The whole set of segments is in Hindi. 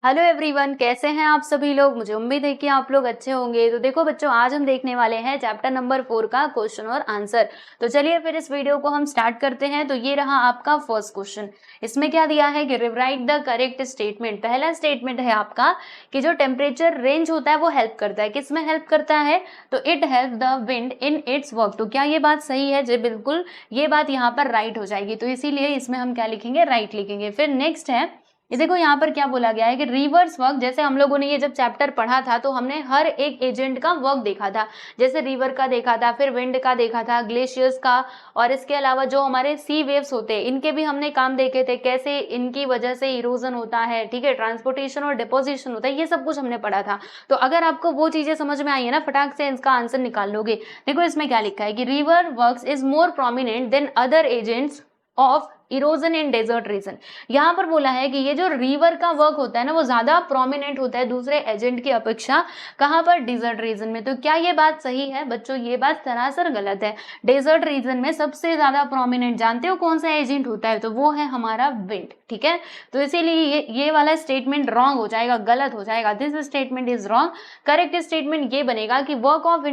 हेलो एवरीवन, कैसे हैं आप सभी लोग। मुझे उम्मीद है कि आप लोग अच्छे होंगे। तो देखो बच्चों, आज हम देखने वाले हैं चैप्टर नंबर 4 का क्वेश्चन और आंसर। तो चलिए फिर इस वीडियो को हम स्टार्ट करते हैं। तो ये रहा आपका फर्स्ट क्वेश्चन। इसमें क्या दिया है कि रिवराइट द करेक्ट स्टेटमेंट। पहला स्टेटमेंट है आपका कि जो टेम्परेचर रेंज होता है वो हेल्प करता है। किस में हेल्प करता है? तो it help the wind in its work. तो क्या ये बात सही है? जी बिल्कुल, ये बात यहाँ पर राइट हो जाएगी। तो इसीलिए इसमें हम क्या लिखेंगे? राइट लिखेंगे। फिर नेक्स्ट है, ये देखो यहाँ पर क्या बोला गया है कि रिवर्स वर्क। जैसे हम लोगों ने ये जब चैप्टर पढ़ा था तो हमने हर एक एजेंट का वर्क देखा था। जैसे रिवर का देखा था, फिर विंड का देखा था, ग्लेशियर्स का, और इसके अलावा जो हमारे सी वेव्स होते हैं इनके भी हमने काम देखे थे, कैसे इनकी वजह से इरोजन होता है, ठीक है, ट्रांसपोर्टेशन और डिपोजिशन होता है, ये सब कुछ हमने पढ़ा था। तो अगर आपको वो चीजें समझ में आई है ना, फटाक से इसका आंसर निकाल लोगे। देखो इसमें क्या लिखा है कि river works is more prominent than other agents of erosion in desert region. यहाँ पर बोला है कि ये जो रिवर का वर्क होता है ना वो ज्यादा प्रोमिनेंट होता है दूसरे एजेंट की अपेक्षा। कहाँ पर? डिजर्ट रीजन में। तो क्या ये बात सही है? बच्चों ये बात सरासर गलत है। डेजर्ट रीजन में सबसे ज्यादा प्रोमिनेंट जानते हो कौन सा एजेंट होता है? तो वो है हमारा विंड, ठीक है। तो इसीलिए ये वाला स्टेटमेंट रॉन्ग हो जाएगा, गलत हो जाएगा। This statement is wrong. Correct statement ये बनेगा कि work of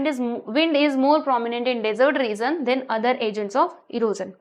wind is more prominent in desert region than other agents of erosion.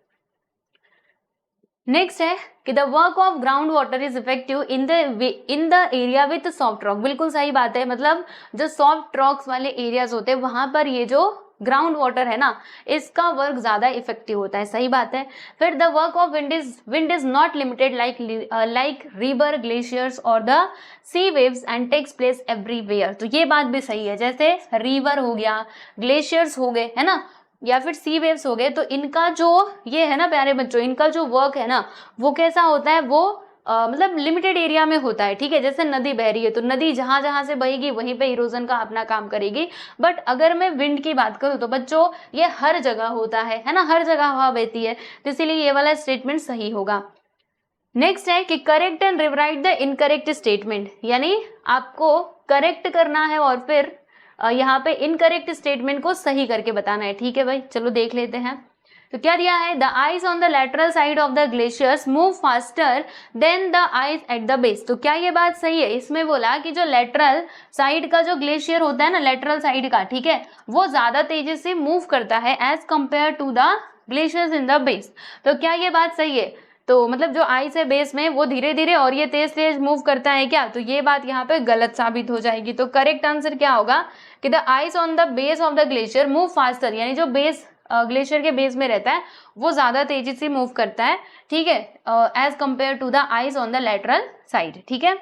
Next है कि the work of ground water is effective in the area with soft rock. बिल्कुल सही बात है। मतलब जो सॉफ्ट रॉक्स वाले एरियाज होते हैं वहां पर ये जो ग्राउंड वाटर है ना, इसका वर्क ज्यादा इफेक्टिव होता है। सही बात है। फिर the work of wind is not limited like river, glaciers और the sea waves and takes place everywhere. तो ये बात भी सही है। जैसे रिवर हो गया, ग्लेशियर्स हो गए, है ना, या फिर सी वेव्स हो गए, तो इनका जो ये है ना प्यारे बच्चों, इनका जो वर्क है ना वो कैसा होता है? वो मतलब लिमिटेड एरिया में होता है, ठीक है। जैसे नदी बह रही है तो नदी जहां जहां से बहेगी वहीं पे इरोजन का अपना काम करेगी। बट अगर मैं विंड की बात करूं तो बच्चों ये हर जगह होता है ना, हर जगह हवा बहती है। तो इसीलिए ये वाला स्टेटमेंट सही होगा। नेक्स्ट है कि correct and rewrite the incorrect statement. यानी आपको करेक्ट करना है और फिर यहाँ पे इनकरेक्ट स्टेटमेंट को सही करके बताना है, ठीक है भाई। चलो देख लेते हैं। तो क्या दिया है? The ice on the lateral side of the glaciers move faster than the ice at the base. तो क्या ये बात सही है? इसमें बोला कि जो लेटरल साइड का जो ग्लेशियर होता है ना, लेटरल साइड का, ठीक है, वो ज्यादा तेजी से मूव करता है as compare to the glaciers in the base. तो क्या ये बात सही है? तो मतलब जो आइस है बेस में वो धीरे धीरे और ये तेज तेज मूव करता है क्या? तो ये बात यहाँ पे गलत साबित हो जाएगी। तो करेक्ट आंसर क्या होगा कि the ice on the base of the glacier move faster. यानी जो बेस ग्लेशियर के बेस में रहता है वो ज्यादा तेजी से मूव करता है, ठीक है, as compare to the ice on the lateral side, ठीक है।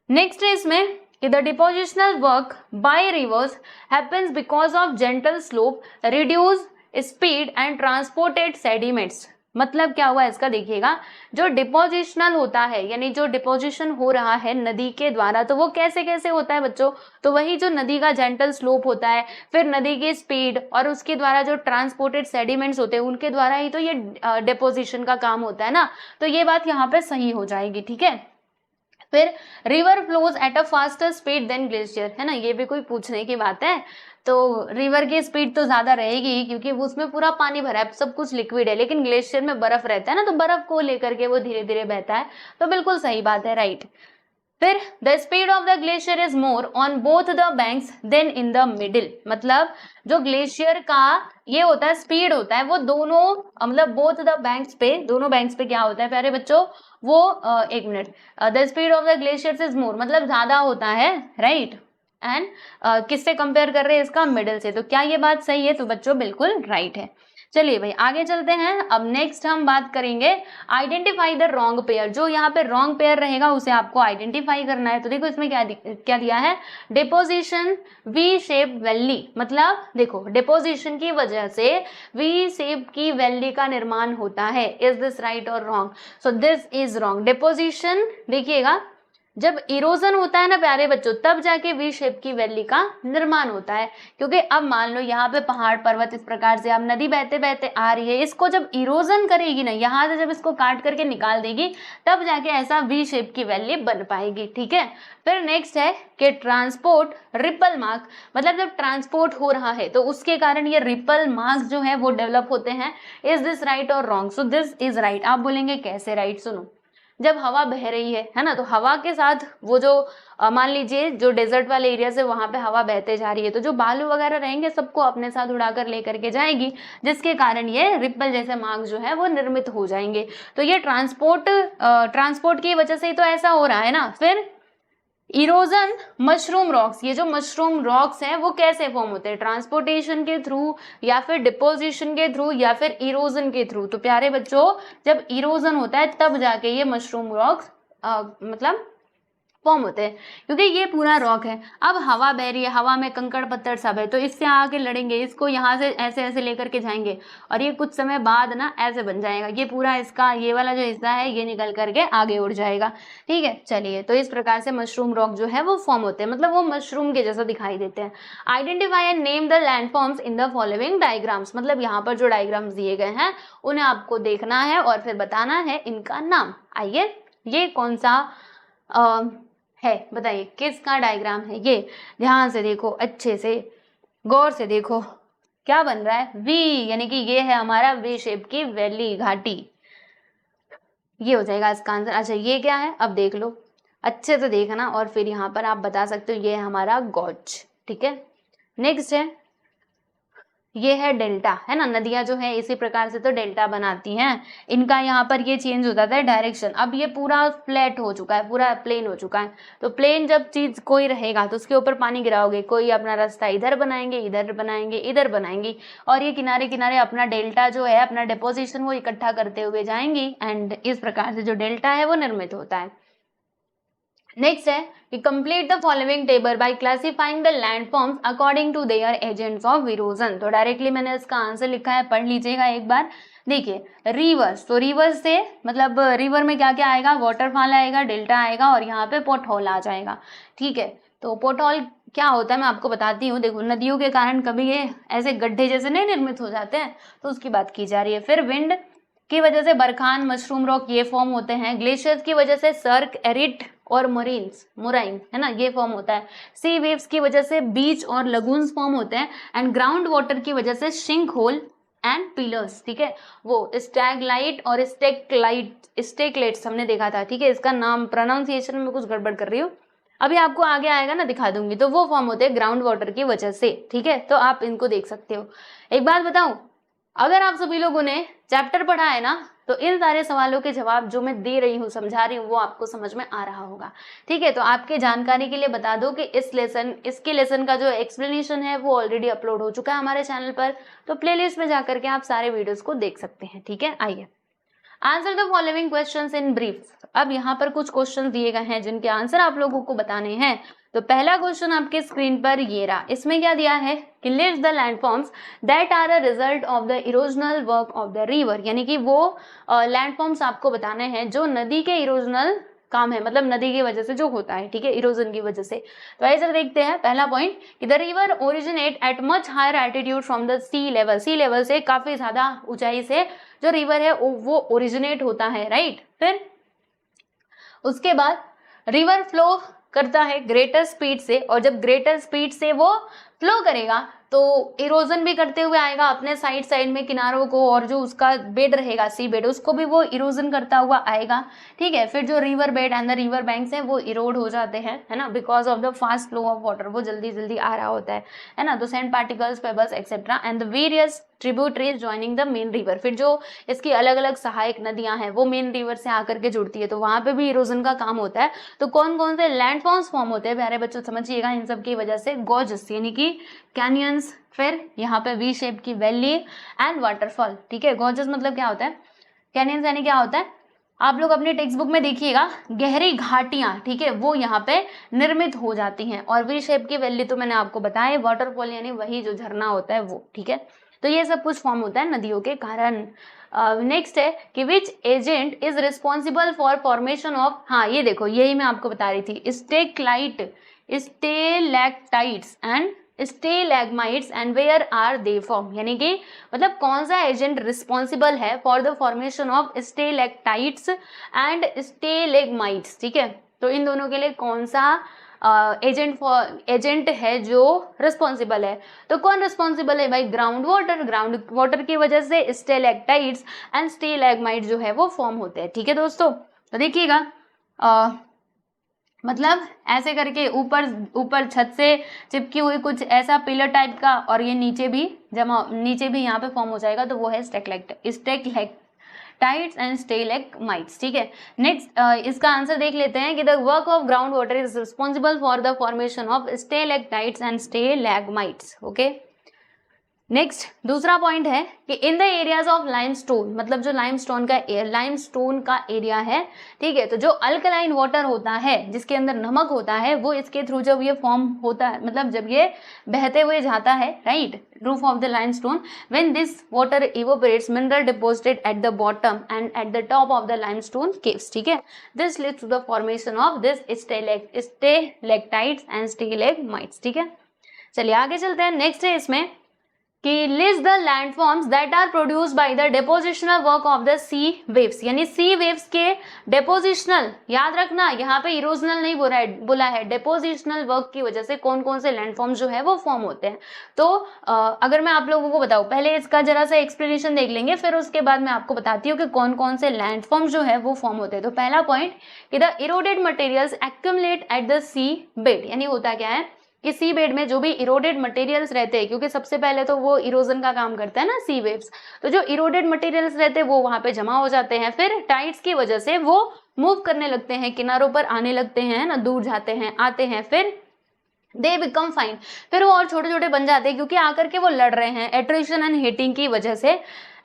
नेक्स्ट है इसमें कि the depositional work by rivers happens because of gentle slope, reduce speed and transported sediments. मतलब क्या हुआ इसका? देखिएगा, जो डिपोजिशनल होता है यानी जो डिपोजिशन हो रहा है नदी के द्वारा, तो वो कैसे कैसे होता है बच्चों? तो वही जो नदी का जेंटल स्लोप होता है, फिर नदी की स्पीड और उसके द्वारा जो ट्रांसपोर्टेड सेडिमेंट्स होते हैं उनके द्वारा ही तो ये डिपोजिशन का काम होता है ना। तो ये बात यहाँ पे सही हो जाएगी, ठीक है। फिर river flows at a faster speed than glacier, है ना, ये भी कोई पूछने की बात है। तो रिवर की स्पीड तो ज्यादा रहेगी क्योंकि उसमें पूरा पानी भरा है, सब कुछ लिक्विड है, लेकिन ग्लेशियर में बर्फ रहता है ना, तो बर्फ को लेकर के वो धीरे धीरे बहता है। तो बिल्कुल सही बात है, राइट। फिर the speed of the glacier is more on both the banks than in the middle. मतलब जो ग्लेशियर का ये होता है स्पीड होता है वो दोनों मतलब बोथ द बैंक्स पे, दोनों बैंक्स पे क्या होता है प्यारे बच्चों? वो एक minute, the speed of the glacier is मोर मतलब ज्यादा होता है, राइट। एंड किससे कंपेयर कर रहे हैं इसका? मिडिल से। तो क्या ये बात सही है? तो बच्चों बिल्कुल राइट है। चलिए भाई आगे चलते हैं। अब नेक्स्ट हम बात करेंगे आइडेंटिफाई द रॉन्ग पेयर। जो यहाँ पे रॉन्ग पेयर रहेगा उसे आपको आइडेंटिफाई करना है। तो देखो इसमें क्या दिया है? Deposition V shape valley. मतलब देखो डिपोजिशन की वजह से वी शेप की वैली का निर्माण होता है। इज दिस राइट और wrong? So this is wrong. Deposition देखिएगा, जब इरोजन होता है ना प्यारे बच्चों, तब जाके वी शेप की वैली का निर्माण होता है। क्योंकि अब मान लो यहाँ पे पहाड़ पर्वत इस प्रकार से अब नदी बहते बहते आ रही है, इसको जब इरोजन करेगी ना, यहाँ से जब इसको काट करके निकाल देगी तब जाके ऐसा वी शेप की वैली बन पाएगी, ठीक है। फिर नेक्स्ट है कि ट्रांसपोर्ट रिपल मार्क। मतलब जब ट्रांसपोर्ट हो रहा है तो उसके कारण ये रिपल मार्क्स जो है वो डेवलप होते हैं। इज दिस राइट और wrong? So this is right. आप बोलेंगे कैसे राइट? सुनो, जब हवा बह रही है ना, तो हवा के साथ वो जो मान लीजिए जो डेजर्ट वाले एरिया से वहां पे हवा बहते जा रही है, तो जो बालू वगैरह रहेंगे सबको अपने साथ उड़ाकर लेकर के जाएगी, जिसके कारण ये रिपल जैसे मार्ग जो है वो निर्मित हो जाएंगे। तो ये ट्रांसपोर्ट की वजह से ही तो ऐसा हो रहा है ना। फिर इरोजन मशरूम रॉक्स, ये जो मशरूम रॉक्स हैं वो कैसे फॉर्म होते हैं, ट्रांसपोर्टेशन के थ्रू या फिर डिपोजिशन के थ्रू या फिर इरोजन के थ्रू। तो प्यारे बच्चों, जब इरोजन होता है तब जाके ये मशरूम रॉक्स मतलब फॉर्म होते हैं, क्योंकि ये पूरा रॉक है। अब हवा बह रही है, हवा में कंकड़ पत्थर सब है, तो इससे आके लड़ेंगे, इसको यहाँ से ऐसे ऐसे लेकर के जाएंगे और ये कुछ समय बाद ना ऐसे बन जाएगा, ये पूरा इसका ये वाला जो हिस्सा है ये निकल करके आगे उड़ जाएगा। ठीक है, चलिए, तो इस प्रकार से मशरूम रॉक जो है वो फॉर्म होते हैं, मतलब वो मशरूम के जैसा दिखाई देते हैं। Identify and name the landforms in the following diagrams, मतलब यहाँ पर जो डायग्राम्स दिए गए हैं उन्हें आपको देखना है और फिर बताना है इनका नाम। आइए, ये कौन सा है बताइए, किसका डायग्राम है ये? ध्यान से देखो, अच्छे से गौर से देखो, क्या बन रहा है? वी, यानी कि ये है हमारा वी शेप की वैली, घाटी। ये हो जाएगा इसका आंसर। अच्छा, ये क्या है अब देख लो, अच्छे से देखना और फिर यहाँ पर आप बता सकते हो ये है हमारा गॉज। ठीक है, नेक्स्ट है, ये है डेल्टा, है ना, नदियां जो है इसी प्रकार से तो डेल्टा बनाती हैं। इनका यहाँ पर ये चेंज हो जाता है डायरेक्शन। अब ये पूरा फ्लैट हो चुका है, पूरा प्लेन हो चुका है, तो प्लेन जब चीज कोई रहेगा तो उसके ऊपर पानी गिराओगे, कोई अपना रास्ता इधर बनाएंगे, इधर बनाएंगे, इधर बनाएंगे, और ये किनारे किनारे अपना डेल्टा जो है, अपना डिपोजिशन वो इकट्ठा करते हुए जाएंगी, एंड इस प्रकार से जो डेल्टा है वो निर्मित होता है। नेक्स्ट है कि complete the following table by classifying the landforms according to their agents of erosion. तो डायरेक्टली मैंने इसका आंसर लिखा है, पढ़ लीजिएगा एक बार। देखिए, रिवर्स, तो रिवर्स से मतलब रिवर में क्या क्या आएगा, वाटरफॉल आएगा, डेल्टा आएगा और यहाँ पे पोटहोल आ जाएगा। ठीक है, तो पोटहोल क्या होता है मैं आपको बताती हूँ। देखो, नदियों के कारण कभी ये ऐसे गड्ढे जैसे नहीं निर्मित हो जाते हैं, तो उसकी बात की जा रही है। फिर विंड की वजह से बरखान, मशरूम रॉक ये फॉर्म होते हैं। ग्लेशियर्स की वजह से सर्क, एरिट और मोराइन, है ना, ये फॉर्म होता है। सी वेव्स की वजह से बीच और लगून्स फॉर्म होते हैं, एंड ग्राउंड वाटर की वजह से शिंक होल एंड पिलर्स। ठीक है, वो स्टैगलाइट और स्टेकलेट्स हमने देखा था। ठीक है, इसका नाम प्रोनाउंसिएशन में कुछ गड़बड़ कर रही हूँ, अभी आपको आगे आएगा ना, दिखा दूंगी। तो वो फॉर्म होते हैं ग्राउंड वाटर की वजह से। ठीक है, तो आप इनको देख सकते हो। एक बात बताऊं, अगर आप सभी लोगों ने चैप्टर पढ़ा है ना, तो इन सारे सवालों के जवाब जो मैं दे रही हूँ, समझा रही हूँ, वो आपको समझ में आ रहा होगा। ठीक है, तो आपके जानकारी के लिए बता दो कि इसके लेसन का जो एक्सप्लेनेशन है वो ऑलरेडी अपलोड हो चुका है हमारे चैनल पर, तो प्लेलिस्ट में जाकर के आप सारे वीडियोस को देख सकते हैं। ठीक है, आइए, answer the following questions in brief. अब यहाँ पर कुछ क्वेश्चन दिए गए हैं जिनके आंसर आप लोगों को बताने हैं। तो पहला क्वेश्चन आपके स्क्रीन पर ये रहा, इसमें क्या दिया है कि list the landforms that are a result of the erosional work of the river, यानी कि वो लैंडफॉर्म्स आपको बताने हैं जो नदी के इरोजनल काम है, मतलब नदी की वजह से जो होता है। ठीक है, इरोजन की वजह से। तो ऐसे देखते हैं, पहला पॉइंट कि the river originate at much higher altitude from the sea level, sea level से काफी ज्यादा ऊंचाई से जो रिवर है वो ओरिजिनेट होता है, राइट। फिर उसके बाद रिवर फ्लो करता है ग्रेटर स्पीड से, और जब ग्रेटर स्पीड से वो फ्लो करेगा तो इरोजन भी करते हुए आएगा अपने साइड में किनारों को, और जो उसका बेड रहेगा, सी बेड, उसको भी वो इरोजन करता हुआ आएगा। ठीक है, फिर जो river bed and the river banks हैं वो इरोड हो जाते हैं, है ना, because of the fast flow of water, वो जल्दी जल्दी आ रहा होता है ना। तो sand particles, pebbles etcetera and the various tributaries joining the main river, फिर जो इसकी अलग अलग सहायक नदियां हैं वो मेन रिवर से आकर के जुड़ती है, तो वहां पे भी इरोजन का काम होता है। तो कौन कौन से लैंडफॉर्म्स फॉर्म होते हैं प्यारे बच्चों, समझिएगा, इन सब की वजह से गॉर्जस यानी कि कैनियंस, फिर यहाँ पे वी शेप की वैली एंड वाटरफॉल। ठीक है, गॉर्जस मतलब क्या होता है, कैनियंस यानी क्या होता है, आप लोग अपनी टेक्स्ट बुक में देखिएगा, गहरी घाटियां, ठीक है, वो यहाँ पे निर्मित हो जाती हैं। और वी शेप की वैली तो मैंने आपको बताया, वाटरफॉल यानी वही जो झरना होता है वो। ठीक है, तो ये सब कुछ फॉर्म होता है नदियों के कारण। नेक्स्ट है कि which agent is responsible for formation of, हाँ ये देखो, यही मैं आपको बता रही थी, stalactite, stalactites and stalagmites and where are they form, यानी कि मतलब कौन सा एजेंट रिस्पॉन्सिबल है for the formation of stalactites and stalagmites. ठीक है, तो इन दोनों के लिए कौन सा एजेंट है जो रिस्पॉन्सिबल है, तो कौन रिस्पॉन्सिबल है भाई, ग्राउंड वाटर की वजह से स्टेलैक्टाइट्स एंड स्टेलैग्माइट जो है वो फॉर्म होते हैं। ठीक है दोस्तों, तो देखिएगा मतलब ऐसे करके ऊपर छत से चिपकी हुई कुछ ऐसा पिलर टाइप का, और ये नीचे भी यहाँ पे फॉर्म हो जाएगा, तो वो है स्टेलेक्टाइट्स एंड स्टेलेगमाइट्स। ठीक है, नेक्स्ट इसका आंसर देख लेते हैं कि the work of ground water is responsible for the formation of stalactites and stalagmites. Okay, next दूसरा पॉइंट है कि in the areas of limestone, मतलब जो लाइमस्टोन का एरिया है, ठीक है, तो जो अल्कलाइन वाटर होता है जिसके अंदर नमक होता है, वो इसके थ्रू जब ये फॉर्म होता है, मतलब जब ये बहते हुए जाता है, right, roof of the limestone, when this water evaporates, mineral deposited at the bottom and at the top of the limestone caves. ठीक है, this leads to the formation of this stalactites and stalagmites. ठीक है, चलिए आगे चलते हैं। नेक्स्ट है इसमें कि list the landforms that are produced by the depositional work of the sea waves, यानी सी वेव्स के डिपोजिशनल, याद रखना यहाँ पे इरोजनल नहीं बोला है, डिपोजिशनल वर्क की वजह से कौन कौन से लैंडफॉर्म जो है वो फॉर्म होते हैं। तो अगर मैं आप लोगों को बताऊं, पहले इसका जरा सा एक्सप्लेनेशन देख लेंगे, फिर उसके बाद मैं आपको बताती हूँ कि कौन कौन से लैंडफॉर्म जो है वो फॉर्म होते हैं। तो पहला पॉइंट कि the eroded materials accumulate at the sea bed, यानी होता क्या है कि सी बेड में जो भी इरोडेड मटेरियल्स रहते हैं, क्योंकि सबसे पहले तो वो इरोजन का काम करता है ना सी वेव्स, तो जो इरोडेड मटेरियल्स रहते हैं वो वहां पे जमा हो जाते हैं, फिर टाइड्स की वजह से वो मूव करने लगते हैं, किनारों पर आने लगते हैं ना, दूर जाते हैं, आते हैं, फिर दे बिकम फाइन, फिर वो और छोटे छोटे बन जाते हैं क्योंकि आकर के वो लड़ रहे हैं एट्रिशन एंड हीटिंग की वजह से।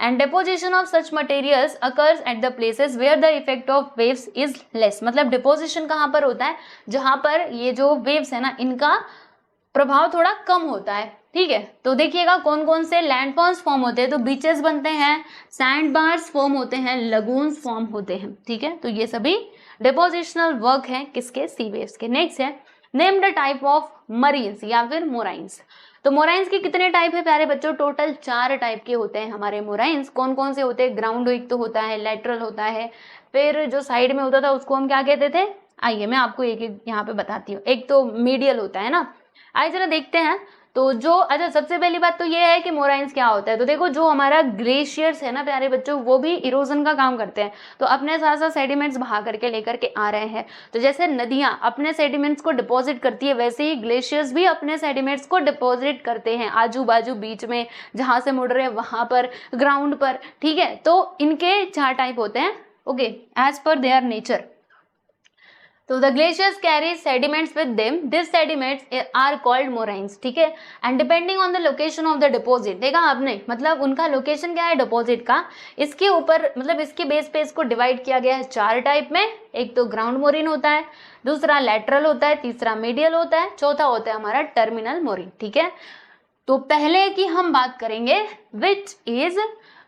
And deposition of such materials occurs at the places where the effect of waves is less, मतलब डिपोजिशन कहाँ पर होता है, जहां पर ये जो वेव्स है ना, इनका प्रभाव थोड़ा कम होता है। ठीक है, तो देखिएगा कौन कौन से लैंडफॉर्म्स फॉर्म होते हैं, तो बीचेस बनते हैं, सैंड बार्स फॉर्म होते हैं, लगून्स फॉर्म होते हैं। ठीक है, तो ये सभी डिपोजिशनल वर्क है किसके, सी वेव्स के। नेक्स्ट है name the type of marines या फिर मोराइंस। तो मोराइंस के कितने टाइप है प्यारे बच्चों, टोटल 4 टाइप के होते हैं हमारे मोराइंस। कौन कौन से होते हैं, ग्राउंड एक तो होता है, लेटरल होता है, फिर जो साइड में होता था उसको हम क्या कहते थे, आइए मैं आपको एक एक यहाँ पे बताती हूँ। एक तो मीडियल होता है ना, आइए जरा देखते हैं। तो जो अच्छा सबसे पहली बात तो ये है कि मोराइंस क्या होता है, तो देखो जो हमारा ग्लेशियर्स है ना प्यारे बच्चों, वो भी इरोजन का काम करते हैं, तो अपने साथ साथ सेडिमेंट्स बहा करके लेकर के आ रहे हैं। तो जैसे नदियां अपने सेडिमेंट्स को डिपॉजिट करती है, वैसे ही ग्लेशियर्स भी अपने सेडिमेंट्स को डिपॉजिट करते हैं आजू बाजू, बीच में जहां से मुड़ रहे हैं वहां पर, ग्राउंड पर। ठीक है, तो इनके 4 टाइप होते हैं, okay, as per their nature. तो the glaciers carry sediments with them, this sediments are called moraines. ठीक है, and depending on the location of the deposit, देखा आपने, मतलब उनका लोकेशन क्या है डिपॉजिट का, इसके ऊपर मतलब इसके बेस पे इसको डिवाइड किया गया है 4 टाइप में। एक तो ग्राउंड मोरिन होता है, दूसरा लेटरल होता है, तीसरा मीडियल होता है, चौथा होता है हमारा टर्मिनल मोरिन। ठीक है, तो पहले की हम बात करेंगे विच इज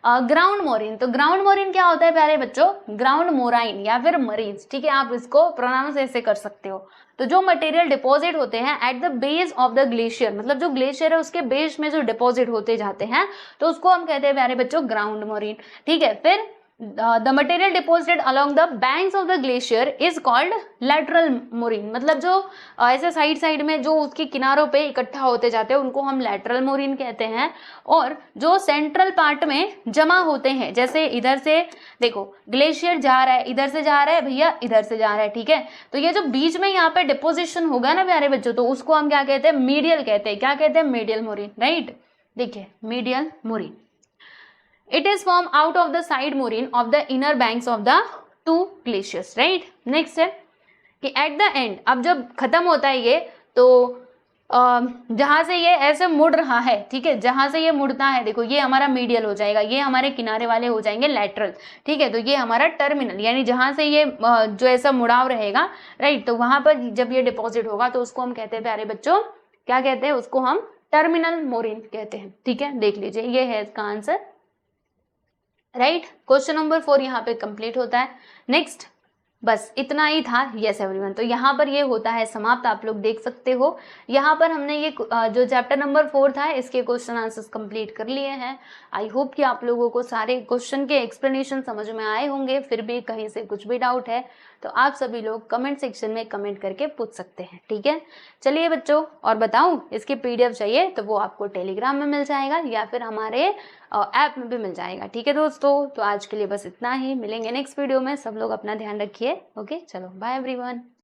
ग्राउंड मोरिन। तो ग्राउंड मोरिन क्या होता है प्यारे बच्चों, ग्राउंड मोराइन या फिर मरीन्स। ठीक है, आप इसको प्रोनाउंस ऐसे कर सकते हो। तो जो मटेरियल डिपॉजिट होते हैं at the base of the glacier, मतलब जो ग्लेशियर है उसके बेस में जो डिपॉजिट होते जाते हैं, तो उसको हम कहते हैं प्यारे बच्चों ग्राउंड मोरिन। ठीक है, फिर the material deposited along the banks of the glacier is called lateral moraine, मतलब जो ऐसे साइड में जो उसके किनारों पे इकट्ठा होते जाते हैं उनको हम lateral moraine कहते हैं। और जो सेंट्रल पार्ट में जमा होते हैं, जैसे इधर से देखो ग्लेशियर जा रहा है, इधर से जा रहा है भैया, इधर से जा रहा है, ठीक है, तो ये जो बीच में यहाँ पे डिपोजिशन होगा ना प्यारे बच्चों, तो उसको हम क्या कहते हैं, मीडियल कहते हैं। क्या कहते हैं, मीडियल मोरिन, राइट। देखिए medial मोरिन, it is formed out of the side moraine of the inner banks of the 2 glaciers, right। next है कि at the end, अब जब खत्म होता है ये, तो जहां से ये ऐसे मुड़ रहा है, ठीक है, जहां से ये मुड़ता है, देखो ये हमारा मीडियल हो जाएगा, ये हमारे किनारे वाले हो जाएंगे लेटरल। ठीक है, तो ये हमारा टर्मिनल, यानी जहां से ये जो ऐसा मुड़ाव रहेगा, राइट, तो वहां पर जब ये डिपॉजिट होगा तो उसको हम कहते हैं प्यारे बच्चों, क्या कहते हैं उसको, हम टर्मिनल मोरिन कहते हैं। ठीक है, देख लीजिए ये है इसका आंसर, राइट। क्वेश्चन नंबर 4 यहाँ पे कंप्लीट होता है। नेक्स्ट, बस इतना ही था, यस एवरीवन। तो यहाँ पर ये होता है समाप्त, आप लोग देख सकते हो। यहाँ पर हमने ये जो चैप्टर नंबर 4 था इसके क्वेश्चन आंसर्स कंप्लीट कर लिए हैं। आई होप कि आप लोगों को सारे क्वेश्चन के एक्सप्लेनेशन समझ में आए होंगे। फिर भी कहीं से कुछ भी डाउट है तो आप सभी लोग कमेंट सेक्शन में कमेंट करके पूछ सकते हैं, ठीक है। चलिए बच्चों, और बताऊं, इसकी PDF चाहिए तो वो आपको टेलीग्राम में मिल जाएगा या फिर हमारे ऐप में भी मिल जाएगा, ठीक है दोस्तों। तो आज के लिए बस इतना ही, मिलेंगे नेक्स्ट वीडियो में। सब लोग अपना ध्यान रखिए। ओके, चलो बाय एवरीवन।